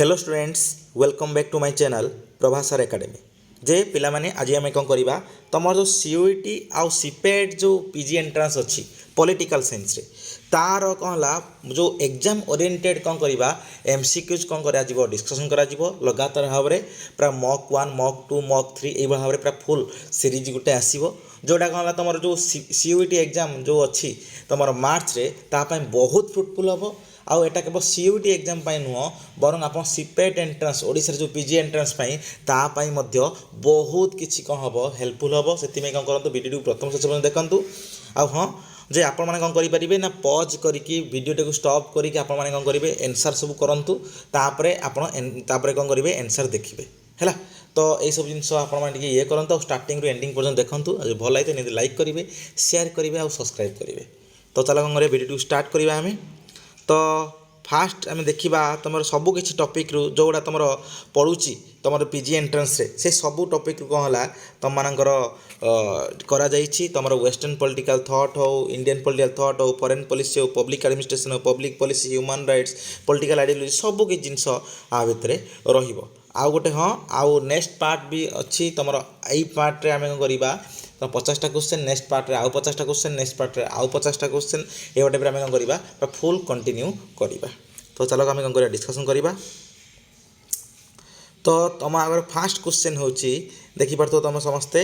Hello students welcome back to my channel प्रभासर academy जे पिला माने आज आम कौन करवा तुम जो सीयूईटी आउ सीपेट जो पीजी एंट्रांस अच्छी पॉलिटिकल साइंस रे तार कौन है जो एग्जाम ओरिएंटेड कौन करवा एमसीक्यूज कौन करा डिस्कसन करा लगातार भाव में पूरा मॉक 1 मॉक 2 मॉक 3 ये भाव में पूरा फुल सीरीज गोटे आसो जोटा कौन है तुम जो सीयूईटी एग्जाम जो अच्छी तुम मार्च रे तापाई बहुत फ्रुटफुल हम आउ एटा केवल सीयूईटी एग्जाम पाई नुह बरं आप सीपेट एंट्रांस ओडिशा जो पीजी एंट्रांस पाई तापाई मध्य बहुत किसी कौन हम हेल्पफुल हम से कौन करूँ वीडियो प्रथम शेष पर्यटन देखूँ आ हाँ जे आपण मैंने कौन करेंगे ना पज करके वीडियो को स्टॉप करके आपण मैंने कौन करेंगे एनसर सब करूँ तापर कौन करेंगे एनसर देखिए है तो यही सब जिन आपने ये करूँ स्टार्टिंग एंडिंग पर्यटन देखूँ भल लगे तो लाइक करेंगे शेयर करेंगे और सब्सक्राइब करेंगे तो चलो कौन करेंगे वीडियो स्टार्ट करवा आम तो फास्ट आम देखा तुम सबू किसी टॉपिक रू जोड़ा तुम पढ़ुची तुम पीजी एंट्रांस रे से सबू टॉपिक रू कौन है तुम मानकर करा तुम वेस्टर्न पॉलिटिकल थॉट हो इंडियन पॉलिटिकल थॉट हो फॉरेन पॉलिसी हो पब्लिक एडमिनिस्ट्रेशन हो public policy human rights political ideology सबू किसी जिनस आ भितर आउ गोटे हाँ आउ नेक्स्ट पार्ट भी अच्छी तुम यही पार्ट रे आम करवा तो 50टा क्वेश्चन नेक्स्ट पार्ट रे आउ 50टा क्वेश्चन नेक्स्ट पार्ट रे आउ 50टा क्वेश्चन ये टाइप आम कौन करवा फुल कंटिन्यू करवा तो चलो आम कौन करवा डिस्कसन करवा तो तुम आगे फास्ट क्वेश्चन हूँ देखिपार तुम समस्ते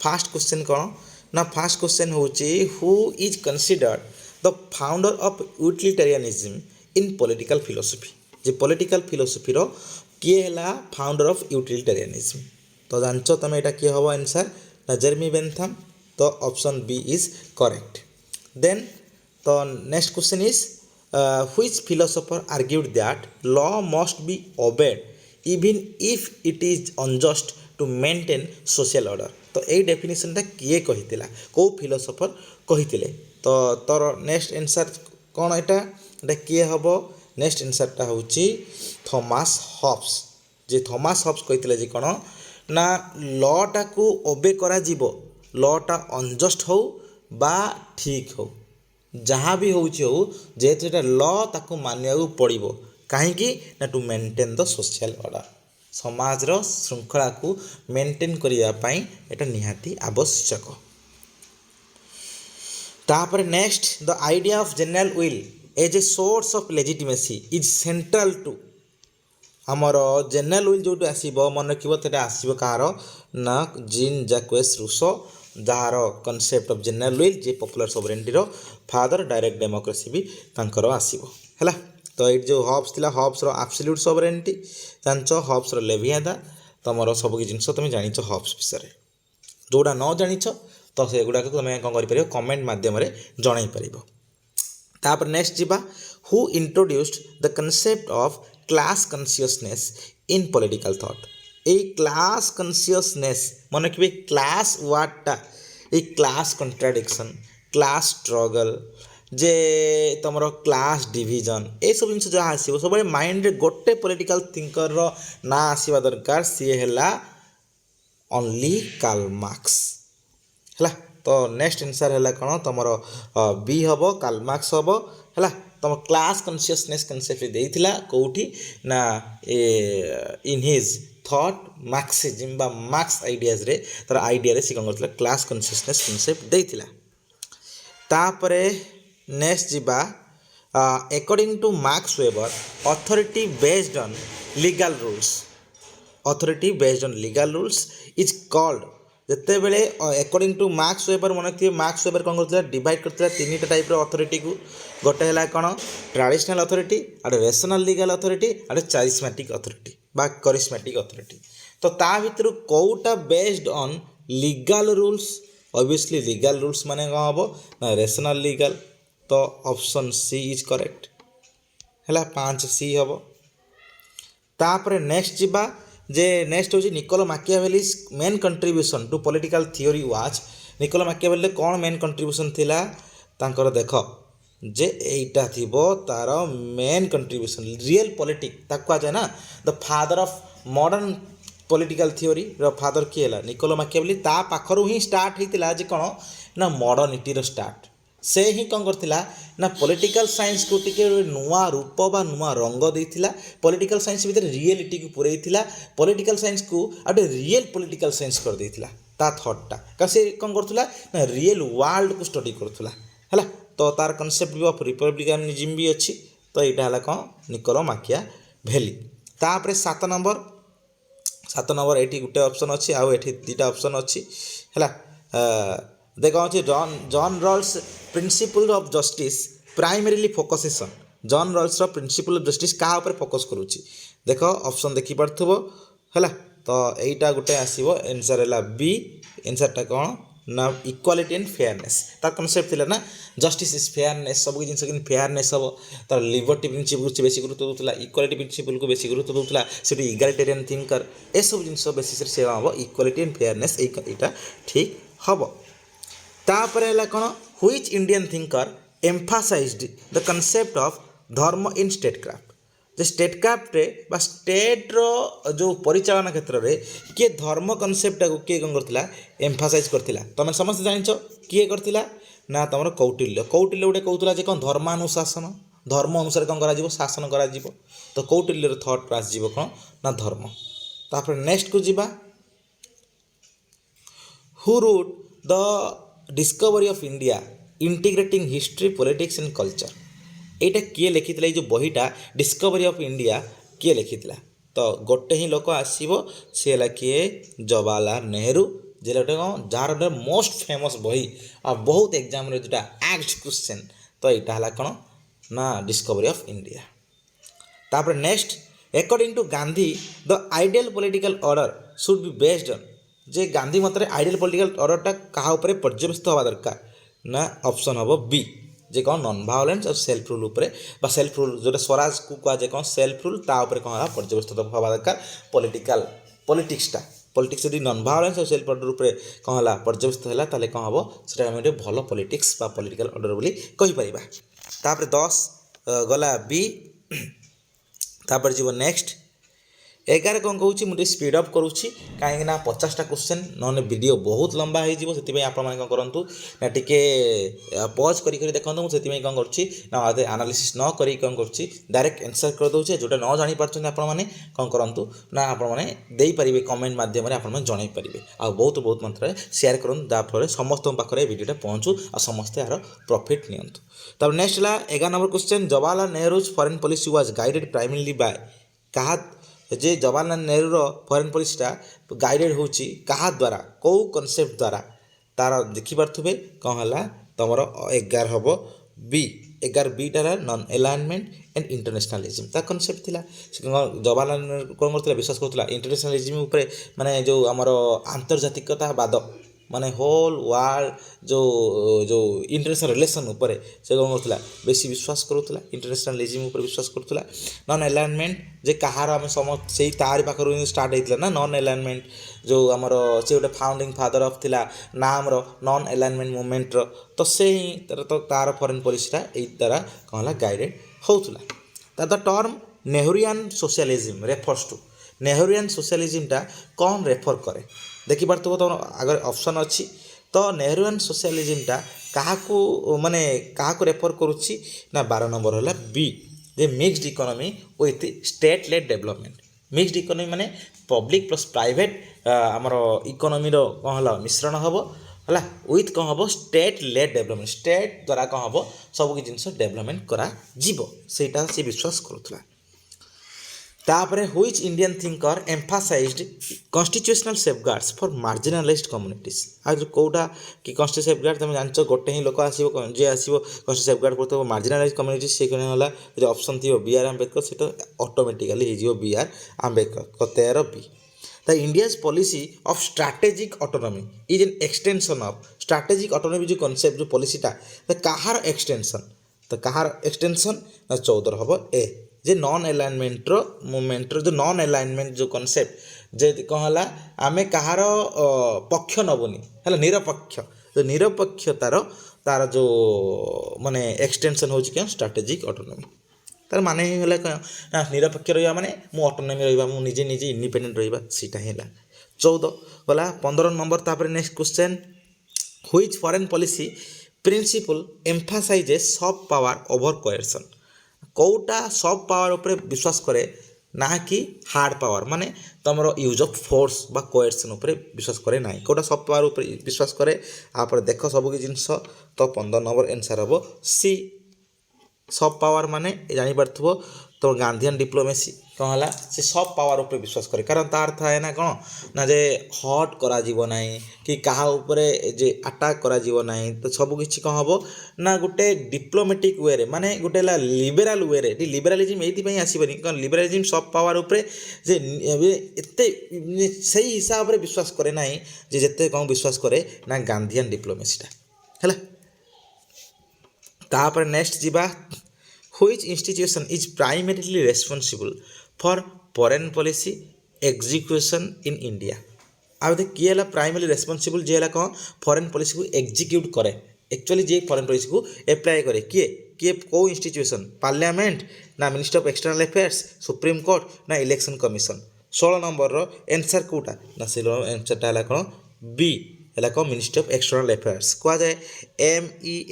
फास्ट क्वेश्चन कौन ना फास्ट क्वेश्चन हूँ who is considered the founder of utilitarianism in political philosophy जे पॉलिटिकल फिलोसफी रो किए है फाउंडर ऑफ यूटिलिटेरियनिज्म तो जानच तुम यहाँ किए हम आंसर ना जेरेमी बेंथम तो option B is correct then तो next question is which philosopher argued that law must be obeyed even if it is unjust to maintain social order तो यही डेफिनेशनटा किए कही कौ फिलोसोफर कही तो तोर नेक्स्ट आंसर कौन यहाँ किए हम नेक्स्ट आंसरटा हूँ थॉमस हॉब्स जे थॉमस हॉब्स कही कौन ना लटा को ओबे करा जीवो लटा अनजस्ट हो बा ठीक हो जहाँ भी हो जेहेतु ल ताको मानिया पड़ो कहीं ना to maintain the social order समाज रो श्रृंखला को मेंटेन करने एटा निहाती आवश्यक तापर next the idea of general will as a source of legitimacy is central to आमर जनरल विल जो आसो मन रखा आसो कहार ना जीन जैक्वेस रूसो जार कनसेप्ट ऑफ जनरल विल जे पॉपुलर सोवरेनिटी रो फादर डायरेक्ट डेमोक्रेसी भी तांकर आसीबो हैला तो ये जो हॉब्स थिला हॉब्स रो एब्सोल्यूट सोवरेनिटी जानच हॉब्स रो लेवियादा तुम सब जिनस तुम जानिच हॉब्स विषय जोड़ा न जानिच तो से गुडा तुम कौन कर कमेंट मध्यम जन पार तापर नेक्स्ट जीवा who introduced the concept of class consciousness in political thought a class consciousness मन रखिए क्लास वार्डटा ये क्लास कंट्राडिक्शन क्लास स्ट्रगल जे तुम क्लास डिविजन ये सब जिन जहाँ आसो सब माइंड गोटे पॉलिटिकल थिंकर ना आसवा दरकार सी है ओनली कार्ल मार्क्स है तो नेक्स्ट आंसर है कौन तुम बी हम कार्ल मार्क्स हम है तुम क्लास कॉन्शियसनेस कनसेप्ट देइथिला कोठी ना इन हिज थॉट मार्क्सिज्म बा मार्क्स आइडियाज रे तर आइडिया रे कौन करथिला क्लास कॉन्शियसनेस कनसेप्ट देइथिला तापरे नेक्स्ट जीवा according two marks weber authority based on legal rules authority based on legal rules is called जिते बेले अकॉर्डिंग टू मार्क्स वेबर मन रखिए मार्क्स वेबर कौन करथिला डिवाइड करथिला तीन टाइप रो अथॉरिटी को गोटे है कौन ट्रेडिशनल अथॉरिटी आड़े रेशनल लीगल अथॉरिटी आड़े चारिस्मेटिक अथॉरिटी बा करिस्मेटिक अथॉरिटी तो ता भितर कोटा based on legal rules obviously legal rules माने कौन हम ना रेशनल लीगल तो ऑप्शन सी इज करेक्ट है 5C हम तापर नेक्स्ट जीवा जे नेक्स्ट हूँ Niccolo Machiavelli's main contribution to political theory वाच निकोलो मैकियावेली कौन मेन कंट्रीब्यूशन थिला तांकर देख जे एटा थिबो तार मेन कंट्रीब्यूशन रियल पॉलिटिक ताको जाए ना the father of modern political theory रो फादर किए है निकोलो मैकियावेली ता पाखरु ही स्टार्ट होता जे कौन ना मॉडर्निटी रो स्टार्ट से ही कौन करथिला ना पॉलिटिकल साइंस को टिके नुआ रूप बा नुआ रंग देइथिला पॉलिटिकल साइंस भीतर रियलिटी को पुरैथिला पॉलिटिकल साइंस को आटे रियल पॉलिटिकल साइंस कर देइथिला ता थॉटटा का से कौन करथुला ना रियल वर्ल्ड को स्टडी करथुला हैला तो तार कांसेप्ट भी ऑफ रिपब्लिकनिज्म भी अछि तो एटा हला कौन निकोलो माकियाभेली तापरे 7 नंबर एठी गुटे ऑप्शन अछि आ एठी दुटा ऑप्शन अछि हैला देखा अछि John Rawls principle of justice primarily focuses on John Rawls रो प्रिंसिपल ऑफ जस्टिस का ऊपर फोकस करूची देखो ऑप्शन देखि पड़थबो हैला तो एटा गुटे आसीबो आंसर हैला बी आंसर टा कोन ना इक्वालिटी एंड फेयरनेस तार कांसेप्ट थिला ना जस्टिस इज फेयरनेस सब जिनस कि फेयरनेस हो तार लिबर्टी प्रिंसिपल को बेसी गुरुत्व दोतला इक्वालिटी प्रिंसिपल को बेसी गुरुत्व दोतला सेठी इगालिटेरियन थिंकर ए सब जिनस बेसिस रे सेवा हो इक्वालिटी एंड फेयरनेस एटा ठीक हबो तापरे हला कोन which Indian thinker emphasized the concept of dharma in statecraft J statecraft रे बा स्टेट रो जो परिचालन क्षेत्र रे किए धर्म कांसेप्ट को किए कौन करथिला एम्फासाइज करथिला तमे समस्त जानिछो किए करथिला ना तमरो कौटिल्य गोटे कहउतला जे कोन धर्मानुशासन धर्म अनुसार कौन करा जीवो शासन करा जीवो तो कौटिल्य रो थॉट पास जीवो कोन ना धर्म तापर नेक्स्ट को जीवा who wrote the discovery of India integrating history politics and culture एटा किए लिखिथिला जो बहीटा डिस्कवरी ऑफ इंडिया किए लिखिथिला तो गोटे ही लोक आसीबो से हला किए जवाहरलाल नेहरू जेलाटे जार मोस्ट फेमस बही और बहुत एग्जाम रे जोटा आस्क्ड क्वेश्चन तो एटा हला कोन ना डिस्कवरी ऑफ इंडिया तापर next according to Gandhi the ideal political order should be based on जे गांधी मतरे आइडियल पॉलिटिकल ऑर्डरटा कहा ऊपर पर्यवेसित होबा दरकार ना ऑप्शन हबो बी जे कौन नॉन वायलेंस और सेल्फ रूल ऊपर बा सेल्फ रूल जोटा स्वराज को कहा जे कौन सेल्फ रूल ता ऊपर कौन पर्यवेसित होबा दरकार पॉलिटिक्स यदि नॉन वायलेंस और सेल्फ ऑर्डर ऊपर कौन हला पर्यवेसित होला ताले कौन हबो सेटा हम भलो पॉलिटिक्स बा पॉलिटिकल ऑर्डर बोली कहि परिबा तापर 10 गला बी तापर जीव नेक्स्ट 11 कौन कहूँ मुझे स्पीड अप करुँची कहीं 50टा क्वेश्चन ना वीडियो बहुत लंबा हो से आप कौन करूँ ना टे पज कर देखो मुझे कौन कर आनालीसिस न करी कौन कर डायरेक्ट आंसर कर दूचे जोटा न जानी पार्छ आपने कौन करूँ ना आपरे कमेंट मध्यम आप जन पारे आ बहुत बहुत मात्रा शेयर करूँ जहाँफल समस्त पाखे भिडियोटा पहुँचू और समस्ते यार प्रॉफिट नियंतु तब नेक्स्ट है 11 number question Jawaharlal Nehru's foreign policy was guided primarily bye कहा जे जवाहरलाल नेहरू रो फॉरेन पॉलिसीटा गाइडेड होची कहा द्वारा कौ कॉन्सेप्ट द्वारा तार देखि पारथुबे कौन हला तमरो 11 हबो बी 11 बीटा नॉन अलाइनमेंट एंड इंटरनेशनलिज्म ता कॉन्सेप्ट थिला जवाहरलाल नेहरू कौन करथिला विश्वास करथिला इंटरनेशनलिज्म ऊपर माने जो हमरो आंतर्जातिकता वाद माने होल वर्ल्ड जो इंटरनेशनल रिलेशन ऊपर से कौन करथिला बेसी विश्वास करूथिला इंटरनेशनलिज्म ऊपर विश्वास करूथिला नॉन अलाइनमेंट जे कहार हम समस्त से तारि पाखरु स्टार्ट हेतिला ना नॉन अलाइनमेंट जो हमरो से गोटे फाउंडिंग फादर ऑफ थिला नाम रो नॉन अलाइनमेंट मूवमेंट रो तो से ही तो तार फॉरेन पॉलिसीटा एई तरह कहला गाइडेड होउथिला the term Nehruvian socialism refers to Nehruvian सोशलिज्मटा कौन रेफर करे देखि पारथबो तो अगर ऑप्शन अच्छी तो नेहरूरियन सोशलिज्मटा काहाकू माने काहाकू रेफर करुच्ची ना 12 नंबर होला बी जे mixed economy with state led development mixed economy माने पब्लिक प्लस प्राइवेट हमरो इकोनॉमी रो कौन होला मिश्रण हबो हला विथ कौन हबो स्टेट लेड डेवलपमेंट स्टेट द्वारा कौन हबो सब कि जिंस डेवलपमेंट करा जीवो सेटा से विश्वास करूथला तापरे which Indian thinker emphasized constitutional safeguards for marginalized communities आज कोटा कि कॉन्स्टिट्यूशनल सेफगार्ड तुम जानछ गोटे ही लोक आसीबो जे आसीबो कॉन्स्टिट्यूशनल सेफगार्ड करतो मार्जिनलाइज्ड कम्युनिटीज से कोन होला जे ऑप्शन थियो बी आर अंबेडकर सेटा ऑटोमेटिकली हिजियो बी आर अंबेडकर को 13 be the India's policy of strategic autonomy is an extension of strategic autonomy जो कॉन्सेप्ट जो पॉलिसीटा कहार एक्सटेंशन तो कहार एक्सटेंशन 14 हबो ए जे नॉन अलाइनमेंट रो मूवमेंट रो जो नॉन अलाइनमेंट जो कॉन्सेप्ट जे कहला आमे कहार पक्ष नबुनी हला निरपक्ष जो निरपक्षतार तार जो माने एक्सटेंशन होची के स्ट्रैटेजिक ऑटोनॉमी तार माने हला ना निरपक्ष रहिबा माने मु ऑटोनॉमी रहिबा मु निजे निजे इंडिपेंडेंट रहिबा सीटा हेला 14 गला 15 नंबर तापर next question which foreign policy principle emphasizes soft power over coercion. କେଉଁଟା ସଫ୍ଟ ପାୱାର ଉପରେ ବିଶ୍ୱାସ କରେ ନା କି ହାର୍ଡ଼ ପାୱାର, ମାନେ ତୁମର ୟୁଜ୍ ଅଫ୍ ଫୋର୍ସ ବା କୋଏରସନ୍ ଉପରେ ବିଶ୍ୱାସ କରେ ନାହିଁ। କେଉଁଟା ସଫ୍ଟ ପାୱାର ଉପରେ ବିଶ୍ୱାସ କରେ, ତାପରେ ଦେଖ ସବୁ କିଛି ଜିନିଷ। ତ 15 ନମ୍ବର ଆନ୍ସର୍ ହେବ ସି। ସଫ୍ଟ ପାୱାର ମାନେ ଜାଣିପାରୁଥିବ ତ ଗାନ୍ଧିଆନ ଡିପ୍ଲୋମେସି କ'ଣ ହେଲା, ସେ ସଫ୍ଟ ପାୱାର ଉପରେ ବିଶ୍ୱାସ କରେ। କାରଣ ତାର ଥାଏ ନା କ'ଣ ନା ଯେ ହଟ୍ କରାଯିବ ନାହିଁ କି କାହା ଉପରେ ଯେ ଆଟାକ୍ କରାଯିବ ନାହିଁ। ତ ସବୁକିଛି କ'ଣ ହେବ ନା ଗୋଟେ ଡିପ୍ଲୋମେଟିକ୍ ୱେରେ, ମାନେ ଗୋଟେ ହେଲା ଲିବେରାଲ୍ ୱେରେ। ଲିବେରାଲିଜିମ୍ ଏଇଥିପାଇଁ ଆସିବନି କାରଣ ଲିବେରାଲିଜିମ୍ ସଫ୍ଟ ପାୱାର ଉପରେ ଯେ ଏତେ ସେଇ ହିସାବରେ ବିଶ୍ୱାସ କରେ ନାହିଁ ଯେ ଯେତେ କ'ଣ ବିଶ୍ୱାସ କରେ ନା ଗାନ୍ଧିଆନ ଡିପ୍ଲୋମେସିଟା ହେଲା। ତାପରେ ନେକ୍ସଟ ଯିବା, which institution is primarily responsible for foreign policy execution in India. ଆଉ କିଏ ହେଲା ପ୍ରାଇମେରି ରେସ୍ପନ୍ସିବୁଲ୍, ଯିଏ ହେଲା କ'ଣ ଫରେନ୍ ପଲିସିକୁ ଏକ୍ଜିକ୍ୟୁଟ୍ କରେ, एक्चुअली जे फॉरेन पॉलिसी को एप्लाई करे किए किए को इंस्टीट्यूशन, पार्लियामेंट ना ministry of external affairs, supreme court ना इलेक्शन कमिशन। 16 नंबर रो आंसर कोटा ना से आंसरटा है कौन बी है कौन मिनिस्ट्री ऑफ एक्सटर्नल अफेयर्स कह जाए। एम इ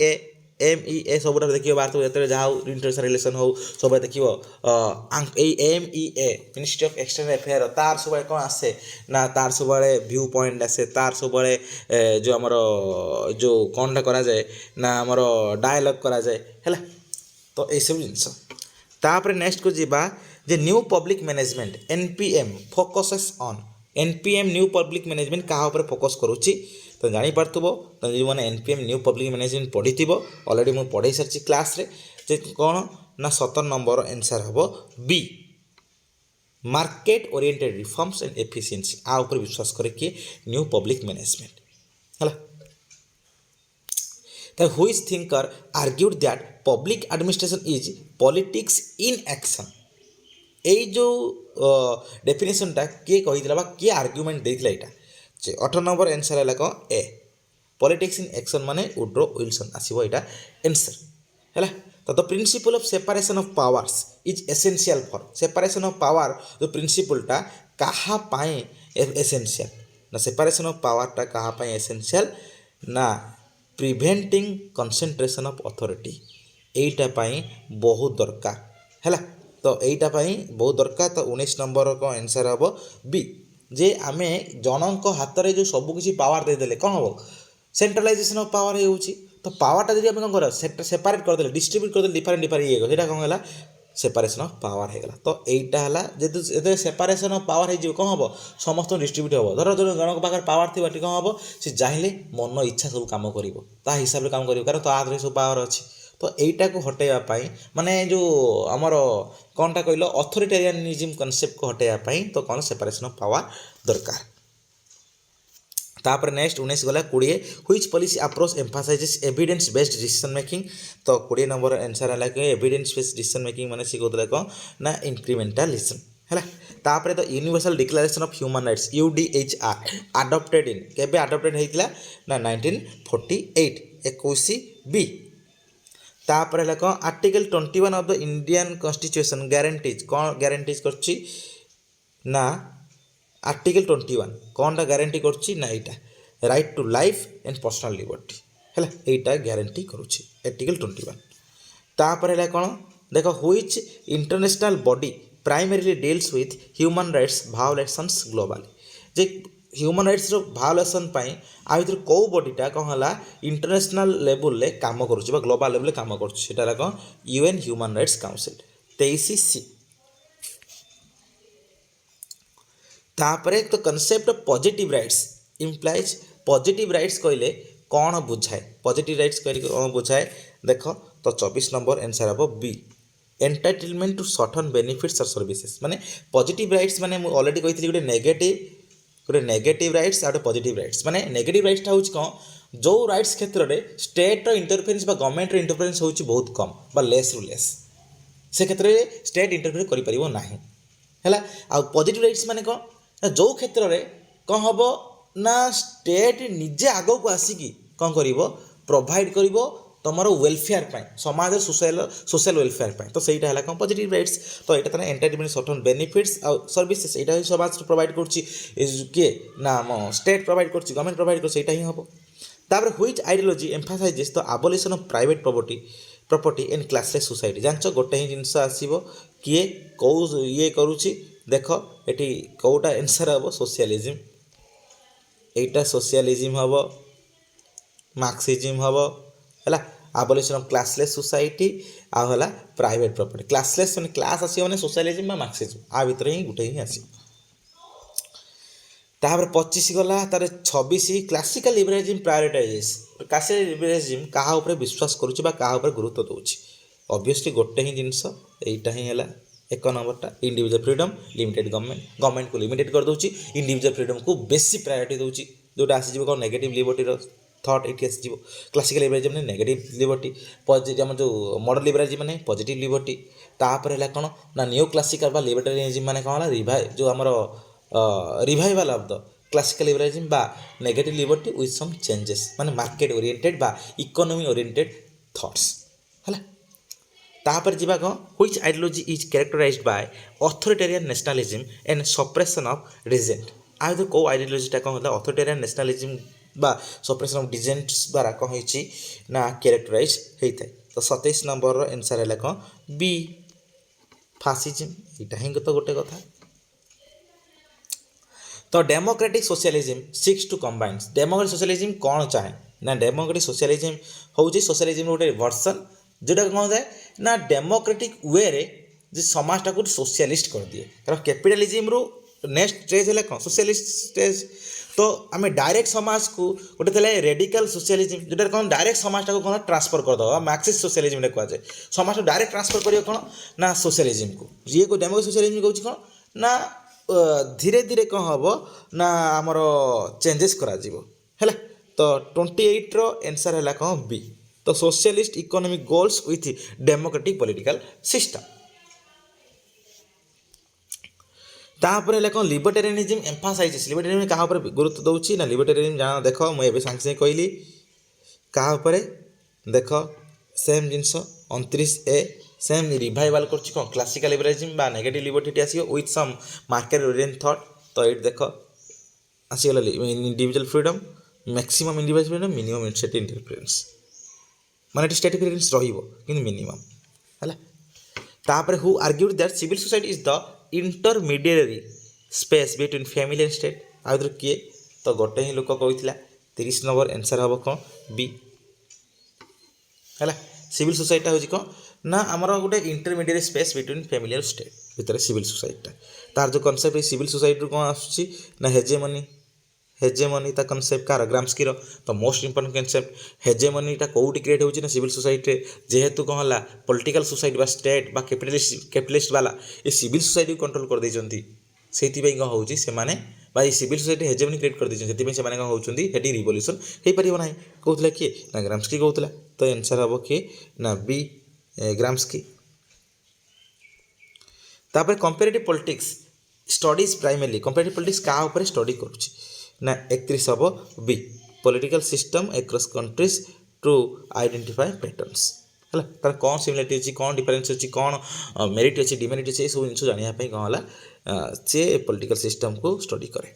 ए सब देखिए बात जो जहाँ इंटरनेशनल रिलेशन हो सब देखिए M E A ministry of external affair तार सब कौन आसे ना तार सब व्यू पॉइंट आसे तार सब जो आमर जो कौनटा करा जाए ना आमर डायलॉग करा जाए है। तो ये सब जिनस तापर नेक्स्ट को जीवा जे new public management NPM focuses on. NPM new public management क्या फोकस करुच्ची तो जापार्थव तो जो मैंने एनपीएम न्यू पब्लिक मैनेजमेंट पढ़ी अलरेडी मुझे पढ़ाई सारी क्लास रे जे कौन ना 17 नंबर आंसर हम B market oriented reforms and efficiency. आ ऊपर विश्वास करे कि न्यू पब्लिक मैनेजमेंट है। Which thinker argued that public administration is politics in action. यही जो डेफिनेशनटा किए कही किए आर्ग्यूमेंट देता यहाँ 18 नंबर आंसर है कौन ए पॉलिटिक्स इन एक्शन माने वुड्रो विल्सन आसीबो एटा आंसर है। तो the principle of separation of powers is essential for. Separation of power जो प्रिंसिपलटा कहा पाए एसेंशियल ना सेपरेशन ऑफ पावरटा कहा पाए एसेंशियल ना प्रिवेंटिंग कंसंट्रेशन ऑफ अथॉरिटी एटा पाए बहुत दरकार है। तो एटा पाए बहुत दरकार। तो 19 नंबर को आंसर हम बी जे आमे जनक हाथ में जो सबकि पावर देदेले कौन हम सेंट्रलाइजेशन ऑफ पावर हो। तो पावरटा जब आम कौन कर सेपरेट करदे डिस्ट्रीब्यूट करदे डिफरेंट डिफरेंट ये कौन है सेपरेशन ऑफ पावर होगा। तो यहीटा है जो सेपरेशन ऑफ पावर हो कौन हम समस्त डिस्ट्रीब्यूट हम धर जो जनक पाखे पावर थी कौन हम सी चाहिए मन इच्छा सब कम कर हिसाब से कम कर कारण तो आदि सब पावर अच्छी। तो यहीटा को हटेवाई माने जो आमर कौनटा कहल अथॉरिटेरियनिज्म कॉन्सेप्ट को हटेवाई तो कौन सेपरेशन ऑफ पावर दरकार। तापर नेक्स्ट 19 गला 20 which policy approach emphasizes evidence based decision making. तो 20 नंबर आंसर है कि एविडेंस बेस्ड डिसीजन मेकिंग माने सी कहते कौन ना इंक्रीमेंटलिज्म है। तापर तो universal declaration of human rights UDHR adopted in केबे अडॉप्टेड होइतिला ना 1948 21 बी। तापर है कौन article 21 of the Indian constitution guarantees कौन गारंटीज करछि ना आर्टिकल 21 कौनटा गारंटी करछि ना यहाँ right to life and personal liberty है यहाँ गारंटी करुच्ची आर्टिकल 21। तापर है कौन देख which international body primarily deals with human rights violations globally. जे ह्यूमन राइट्स भायोलेसन आ भर कौ बडीटा कौन है इंटरनेशनल लेवल ले काम करुच्ची ग्लोबल लेवल काम करुच्ची कौन UN ह्यूमन राइट्स काउंसिल 23 सी। तापरे तो concept of positive rights implies positive rights कहले कौन बुझाए पॉजिटिव राइट्स कहले कौन बुझाए देख तो 24 नंबर आंसर हम B entitlement to certain benefits और सर्विसेज। माने पॉजिटिव राइट्स माने मु ऑलरेडी कही गोटे नेगेटिव राइट्स और पॉजिटिव राइट्स। माने नेगेटिव राइट्सटा हूँ कौन जो राइट्स क्षेत्र में स्टेट इंटरफेरेंस गवर्नमेंट इंटरफेरेंस हो बहुत कम बा लेस रु लेस से क्षेत्र में स्टेट इंटरफेयर कर है। पॉजिटिव राइट्स माने कौन जो क्षेत्र में कौन हम ना स्टेट निजे आग को आसिकी कौन कर प्रोवाइड कर तुम वेलफेयर समाज सोशल वेलफेयर तो सहीटा है कौन पॉजिटिव राइट्स। तो यहाँ एंटाइटलमेंट सर्टन बेनिफिट्स और सर्विसेज यहाँ समाज प्रोवाइड कर किए ना स्टेट प्रोवाइड कर गवर्नमेंट प्रोवाइड कर ही हम। तापर which ideology emphasises the abolition of private property and classless society जांच गोटे ही जिनस आसीबो किए कौ ये करूची देख एटी कौटा आंसर हम सोशलिज्म एटा सोशलिज्म हम मार्क्सिज्म हम है आबोलिशन ऑफ क्लासलेस सोसाइटी आला प्राइवेट प्रॉपर्टी क्लासलेस माने क्लास आसीबो माने सोशलिज्म मार्क्सिज्म आ भीतर ही गुटे ही आसीबो तापर 25 गला तार 26 क्लासिकल लिबरालिज्म प्रायोरिटाइजेस क्लासिकल लिबरालिज्म कहा ऊपर विश्वास करूची बा कहा ऊपर गुरुत्व दउची ऑब्वियसली गोटे ही जिनस एटा ही हला एक नंबरटा इंडिविजुअल फ्रीडम लिमिटेड गवर्नमेंट को लिमिटेड कर दउची इंडिविजुअल फ्रीडम को बेसी प्रायोरिटी दउची जोटा आसी जीव को नेगेटिव लिबर्टी रो थॉट एटी आसी जीव क्लासिकल लिबरालिज्म ने नेगेटिव लिबर्टी पॉजिटिव हम जो मॉडर्न लिबरालिज्म ने पॉजिटिव लिबर्टी तापर हला कोन ना न्यू क्लासिकल बा लिबर्टेरियनिज्म माने कोन हला रिवाइव जो हमर revival of the classical liberalism बा negative liberty with some changes माने मार्केट ओरिएंटेड बा इकोनॉमी ओरिएंटेड थॉट्स हला तापर जीवा को which ideology is characterised by authoritarian nationalism and suppression of dissent आ जो को आइडियोलॉजीटा कौन होला ऑथोरिटेरियन नेशनलिज्म बा सप्रेशन ऑफ डिसेंट्स द्वारा कौन होइची ना कैरेक्टराइज होइथाय तो 27 नंबर रो आंसर हैला कौन बी फासिज्म एटा हिंग तो गोटे कथा तो democratic socialism six to combine democratic socialism कौन चाहे ना डेमोक्रेटिक सोशलिज्म होउची सोशलिज्म गोटे वर्सन जोटा कौन जाए ना डेमोक्रेटिक वे रे जे समाजटा को सोशलिस्ट कर दिए कारण कैपिटलिज्म रो नेक्स्ट स्टेज है कौन सोशलिस्ट स्टेज तो आम डायरेक्ट समाज को गोटे थे रेडिकल सोशलिज्म जोटा कौन डायरेक्ट समाजटा को कौन ट्रांसफर करदे मार्क्सिस्ट सोशलिज्म कहुए समाज डायरेक्ट ट्रांसफर कर कौन ना सोशलिज्म को ये को डेमोक्रेटिक सोशलिज्म कहूँ कौन ना धीरे धीरे कौन हम ना आमर चेंजेस करा है तो 28 रो आंसर है कौन बी तो socialist economic goals with democratic political system तापर है कौन लिबर्टेरियनिज्म एम्फासाइजेस लिबर्टेरियनिज्म कहा ऊपर गुरुत्व दउची ना लिबर्टेरियनिज्म जाना देख मुझे सांगे सांगे कहली कहा ऊपर देख सेम जिनस 29A सेम रिवाइवल कर क्लासिकल लिबरालिज्म बा नेगेटिव लिबर्टी आसियो with some market oriented thought तो ये देख आसीगला individual freedom maximum individual freedom minimum state interference माने स्टेट इंटरफेरेंस रहिबो किंतु मिनिमम हला तापर who argued that civil society is the intermediary space between family and state आउर किए तो गोटे ही लोक कहितला 30 नंबर आंसर हबो कोन बी हला सिविल सोसाइटी होजी कोन ना आमर गोटे इंटरमीडिएट स्पेस बिटवीन फैमिली और स्टेट भितर सिविल सोसाइटी तार जो कॉन्सेप्ट सिविल सोसाइटी कौन आसुची ना हेजेमनी ता कॉन्सेप्ट कार ग्राम्स्की रो तो मोस्ट इंपोर्टेंट कॉन्सेप्ट हेजेमनीटा कोउटी क्रिएट होची ना सिविल सोसाइटी जेहेतु कौन हला पॉलिटिकल सोसाइटी बा स्टेट बा कैपिटलिस्ट वाला ये सिविल सोसाइटी को कंट्रोल कर देइचंती सेति पई कौन होची से माने भाई सिविल सोसाइटी हेजेमनी क्रिएट कर देइचंती सेति पई से माने कौन होचंती हेडी रिवोल्यूशन हे परिबो नाही कहउतला कि ना ग्राम्स्की कहउतला तो आंसर हबो कि ना बी ग्राम्स्की तापर comparative politics studies primarily comparative politics का ऊपर स्टडी करूची ना 31 हम B political system across countries to identify patterns है तार कौन सिमिलारिटी अच्छी कौन डिफरेंस अच्छी कौन मेरिट अच्छी डिमेरिट अच्छी सब जिन जानापी कौन है सी पॉलिटिकल सिस्टम को स्टडी करे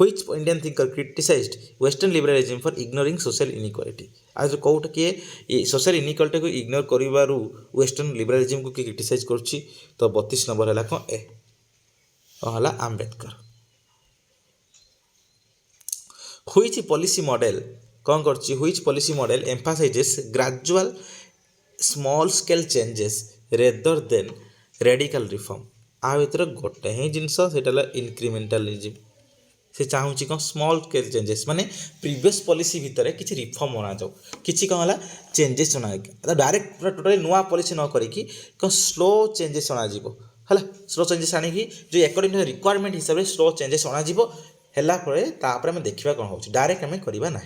which Indian thinker criticised western liberalism for ignoring social inequality आज कौट किए सोशल इनइक्वालिटी को इग्नोर कर वेस्टर्न लिबरलिज्म को किए क्रिटिसाइज करुच्ची तो 32 नंबर है कौन ए है आम्बेडकर व्हिच पॉलिसी मॉडल कौन करछि which policy model emphasises gradual small scale changes rather than radical reform आ भीतर गोटे ही जिनस सेटा इनक्रिमेंटलिज्म से चाहूँ कौन स्मॉल स्केल चेंजेस माने प्रीवियस पॉलिसी भितर किसी रिफॉर्म अना जाऊ किसी कौन है चेंजेस अना डायरेक्ट पूरा टोटली नुआ पॉलिसी न करी कौन स्लो चेंजेस अना है स्लो चेंजेस आनिकी जो अकॉर्डिंग टू रिक्वायरमेंट हिसाब से स्लो चेंजेस अना है तापर आम देखा कौन हो डायरेक्ट आम करवा ना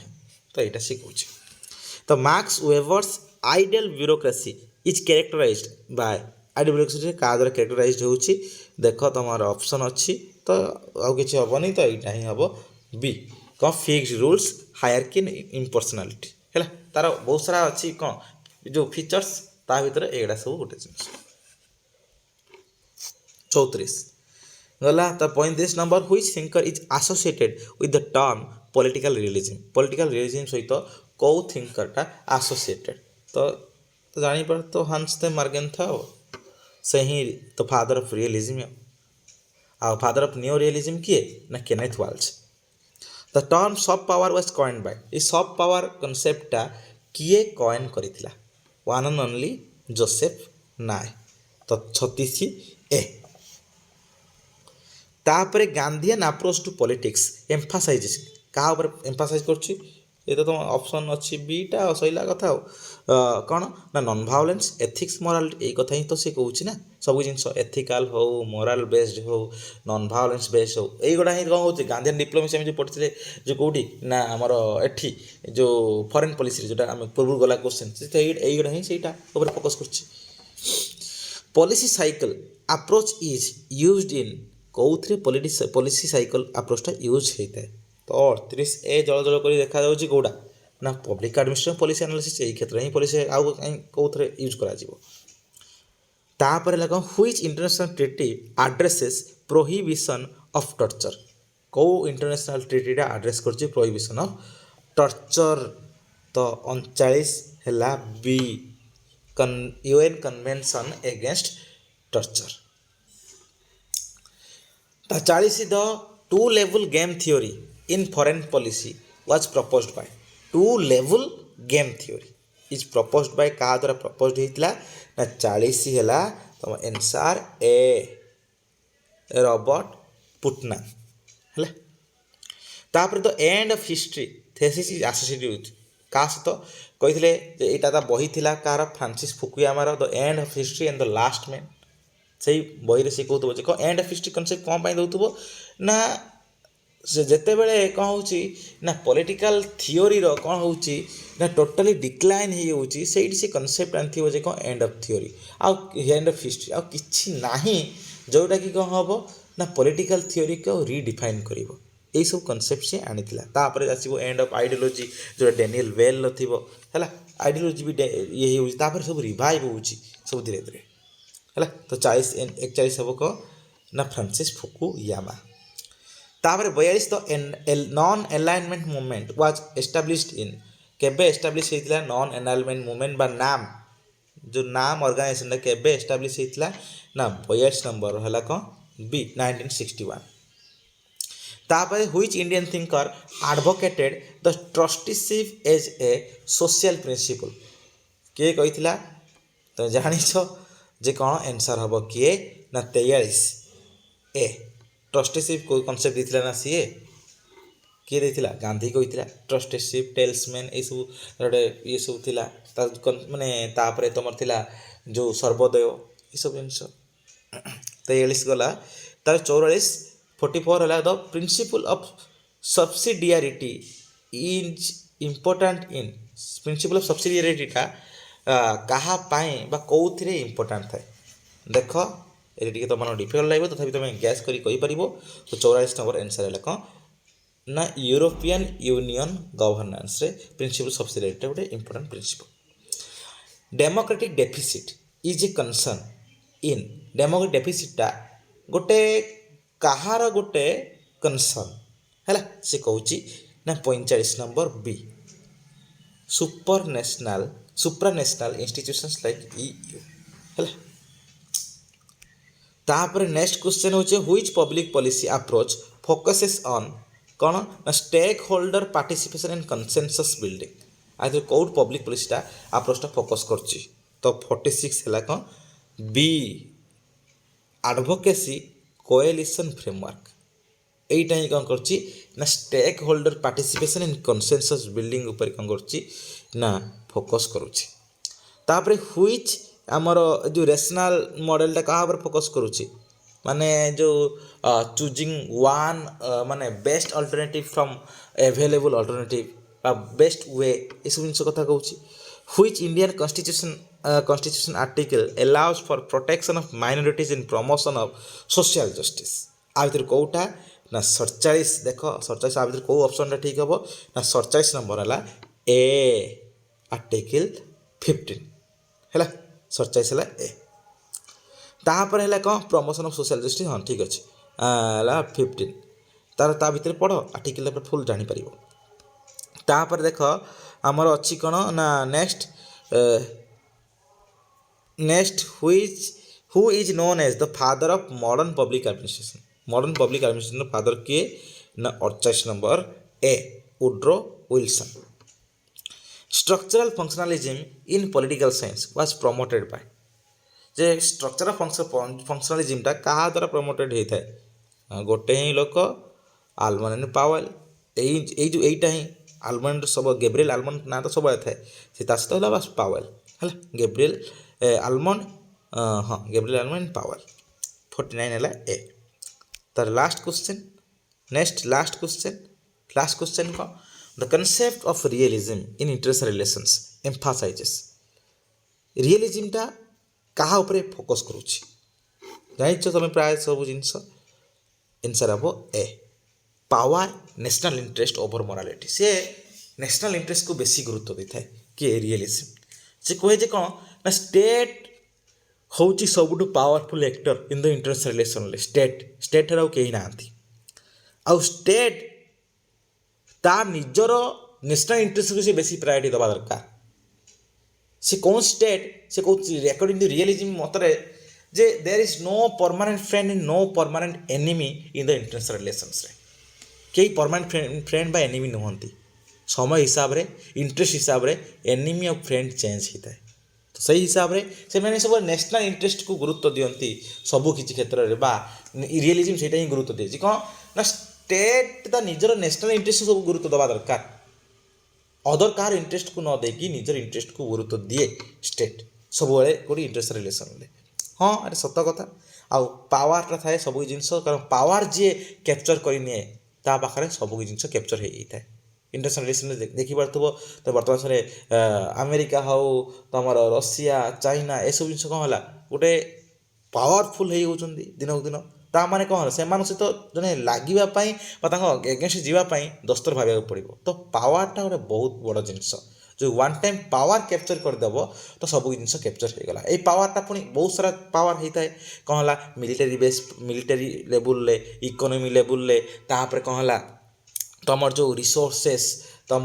तो यहाँ सी कौन तो Marx Weber's ideal bureaucracy is characterised by ideal bureaucracy क्या द्वारा कैरेक्टराइज्ड होची देख तुम ऑप्शन अच्छी तो आउ कि हेनी तो यहाँ ही हम बी कौन फिक्स्ड रूल्स हायरार्की इम्पर्सनालिटी है तार बहुत सारा अच्छी कौन जो फीचर्स ता भीतर एगुड़ा सब गोटे जिन 34 गला तो 35 number which thinker is associated with the term political realism सहित कौ थिंकरटा आसोसिएटेड तो जापर तो हंस मार्गेन था से ही तो फादर ऑफ रियलिज्म आ फादर ऑफ न्यू रियलिज्म किए ना Kenneth Waltz the term soft power was coined by ये सॉफ्ट पावर कॉन्सेप्टटा किए कॉइन करथिला one and only Joseph Nye तो 36 ए तापर Gandhian approach to politics emphasise क्या एम्फासाइज कर ये तो तुम ऑप्शन अच्छी बीटा सैला कथा कौन ना नॉन वायलेंस एथिक्स मोरालिटी यही कथा ही तो सी कहूँ ना सब जिन एथिकल हो मोराल बेस्ड हो नॉन वायलेंस बेस्ड हो यहीगुड़ा ही कौन हो गांधीयन डिप्लोमेसी आम जो पढ़ते जो कौटी ना आमर एठी जो फॉरेन पॉलिसी जोटा आम पूर्व गला क्वेश्चन यहीगुड़ा ही सहीटा फोकस कर policy cycle approach is used in कौन पॉलिसी साइकिल अप्रोचटा यूज होता है तो 38 ए जल जल कर देखा जाऊँगी कौटा ना पब्लिक एडमिनिस्ट्रेशन पॉलिसी एनालिसिस यही क्षेत्र में पॉलिसी आउ कौन यूज कर which international treaty addresses prohibition of torture कौ इंटरनेशनल ट्रिटीटा एड्रेस कर प्रोहिबिशन ऑफ टर्चर तो 39 है B UN convention against torture 40 the two level game theory in foreign policy was proposed by two level game theory is proposed by क्या द्वारा proposed होता ना 40 है तुम एनसार ए रॉबर्ट पुटनम है तापर the end of history thesis is associated with क्या सहित कही यहाँ बही थी कार फ्रांसिस फुकुयामार the end of history and the last man से बही से कहूँ एंड ऑफ हिस्ट्री कनसेप्ट कौन दौथुब ना से जिते बड़े कौन हो ना पॉलिटिकल थियोरी कौन हो ना टोटाली डिक्लाइन हो कनसेप्ट आनी जे कौन एंड ऑफ थियोरी आउ एंड ऑफ हिस्ट्री आउ किछि नाही जोटा कि कौन हम ना पॉलिटिकल थियोरी को रिडिफाइन कर यही सब कनसेप्ट से आनी तापर आसो एंड ऑफ आइडियोलॉजी जो डेनियल वेल है आइडियोलॉजी भी ये हो सब रिवाइव हो सब धीरे धीरे है तो 41 हम कौन ना फ्रांसिस फुकुयामा तापर 42 the non alignment movement was established इन केबे एस्टाब्लिश होता नॉन अलाइनमेंट मूवमेंट बा नाम जो नाम ऑर्गेनाइजेशन केबे एस्टाब्लिश होता ना 42 नंबर है कौन बी 1961 तापर which Indian thinker advocated the trusteeship as a social principle किए कही तो जानिछ जे कौन आंसर हम किए ना 43 ए ट्रस्टीशिप कोई कनसेप्ट देता ना सी किए देता गांधी कही ट्रस्टीशिप टेल्समैन ये सब गोटे ये सब थी मानने तापर तुम थिला जो सर्वोदय ये सब जिन 43 गला तार 44 44 है the principle of subsidiarity is important in principle of सब्सिडियरिटीटा कहा कौन इम्पोर्टाट थाए देख ये तुम डिफिकल्ट लगे तथापि तुम गैस करी तो 44 नंबर आंसर है कौन ना यूरोपियन यूनियन गवर्नेंस रे प्रिंसिपल सब्सिडियरिटी गोटे important principle democratic deficit is a concern in democratic डेफिसिटा गोटे कहार गोटे कंसर्न है सी कहूँ ना 45 number B supranational institutions like EU है तापर नेक्स्ट क्वेश्चन होचे which public policy approach focuses on कौन ना stakeholder participation and consensus building आदि कौट पब्लिक पॉलिसीटा अप्रोचटा फोकस करची तो 46 है कौन बी एडवोकेसी कोएलिशन फ्रेमवर्क यहीटा ही कौन करची ना stakeholder participation and consensus building ऊपर कौन करची ना फोकस करुची तापर व्हिच आमर जो रेशनल मॉडलटा क्या फोकस करुची माने जो चूजिंग वन माने best alternative from available alternative best way ये सब जिन कथा कहूँ which Indian constitution article allows for protection of minorities in promotion of social justice आ भर कौटा ना 47 देख 47 आ भर कौ ऑप्शन ठीक हम ना 47 नंबर है ए आर्टिकल 15 है 47 है ए तापर है कौन प्रमोशन ऑफ सोशल जस्टिस हाँ ठीक अच्छे है 15 तार ता भितर पढ़ आर्टिकल फुल जापर तापर देख आमर अच्छी कौन ना next next who is known as the father of modern public administration modern public administration father किए ना 48 number A Woodrow Wilson structural functionalism in political science was promoted by जे स्ट्रक्चरल फंक्शनलिज्मटा क्या द्वारा प्रमोटेड होता है गोटे ही लोक आलमंड पावेल यहीटा ही आलमंड सब गैब्रिएल आलमंड ना तो सब थाए से सहित बास पावेल है गैब्रिएल आलमंड हाँ गैब्रिएल आलमंड पावेल 49 है ए तार last question next last question कौन the concept of realism in international relations emphasises रियलिज्मटा क्या उपरे फोकस करुच्ची जान तुम प्राय सब जिनस एनसर हम A power national interest over morality से नेशनल इंटरेस्ट को बेसी गुरुत्व देता है कि रियलिज्म से कहे जे कौन ना स्टेट हूँ सबुठ powerful actor in the international relation state रे कहीं ना आउ स्टेट ता निजर नेशनल इंटरेस्ट को से बेसी प्रायोरिटी दबा दरकार से कौन स्टेट से कौन अकॉर्डिंग टू रियलिज्म मतरे जे there is no permanent friend and no permanent enemy in the international relations रे कई परमानेंट फ्रेंड बा एनिमी नुहंती समय हिसाब रे इंटरेस्ट हिसाब रे एनिमी और फ्रेंड चेंज होता है तो सही हिसाब से मैंने सब नेशनल इंटरेस्ट को गुरुत्व दियंती सबू किसी क्षेत्र में बा रियलिज्म से ही गुरुत्व दिए कौन ना स्टेट ता निजर नेशनल इंटरेस्ट सब गुरुत्व दबा दरकार अदर कार इंटरेस्ट को न देकी निजर इंटरेस्ट को गुरुत्व दिए स्टेट सब कोई इंटरेस्ट रिलेसन में हाँ अरे सत कथा आउ पावरटा थाए सब जिन कारण पावर जी कैप्चर करनी ता पाखे सब जिन कैप्चर हो जाता है इंटरनेशनल रिलेसन देखी पार्थो तो बर्तमान समय अमेरिका हो तुम रशिया चाइना ए सब जिन कौन है गोटे पावरफुल होती दिन दिन ता माने कौन से सहित जड़े लगे एगेन्स्ट जावाई दस्तर भाव पड़ो तो पावरटा गोटे बहुत बड़ जिनस जो वन टाइम पावर कैप्चर करदेव तो सब जिन कैप्चर हो गला ये पावरटा पुणी बहुत सारा पावर होता है कौन है military base military level economy level तापर कौन है तुम जो रिसोर्सेस तुम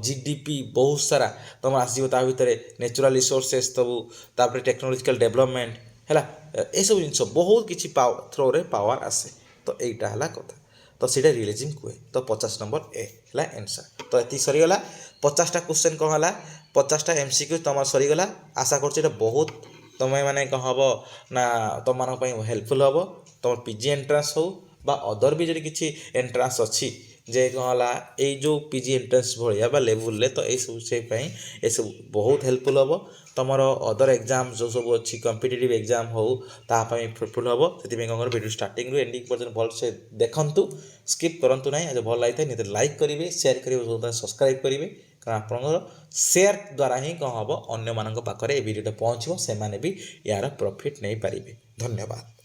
जीडीपी बहुत सारा तुम आसो ता भितर नेचुरल रिसोर्सेस सब तापर टेक्नोलॉजिकल डेवलपमेंट है ये सब जिन बहुत किसी थ्रो रे पावर आसे तो यहीटा है कथा तो सीटा रियलिज्म कहे तो 50 नंबर ए है आंसर तो ये सरीगला 50टा क्वेश्चन कौन है 50टा एमसीक्यू तुम सरीगला आशा कर बहुत तुम्हें मैंने कौन हम ना तुम मानी हेल्पफुल हम तुम पीजी एंट्रांस हो बा अदर भी जो किसी एंट्रांस अच्छी जे कौन है जो पीजी एंट्रांस भाया लेवल तो ये सब से सब बहुत हेल्पफुल हम तुम अदर एग्जाम जो सब अच्छी कॉम्पिटिटिव एग्जाम हो तापाई फ्रुटफुल हम से कौन वीडियो स्टार्टिंग एंडिंग पर्यटन भल से देखु स्किप करूँ ना आज भल लगी निश्चित लाइक करेंगे शेयर करेंगे सब्सक्राइब करेंगे कारण आप शेयर द्वारा ही कौन हम अन्य पाखे भिडियोटा पहुँचो से भी यार प्रॉफिट नहीं पारे धन्यवाद।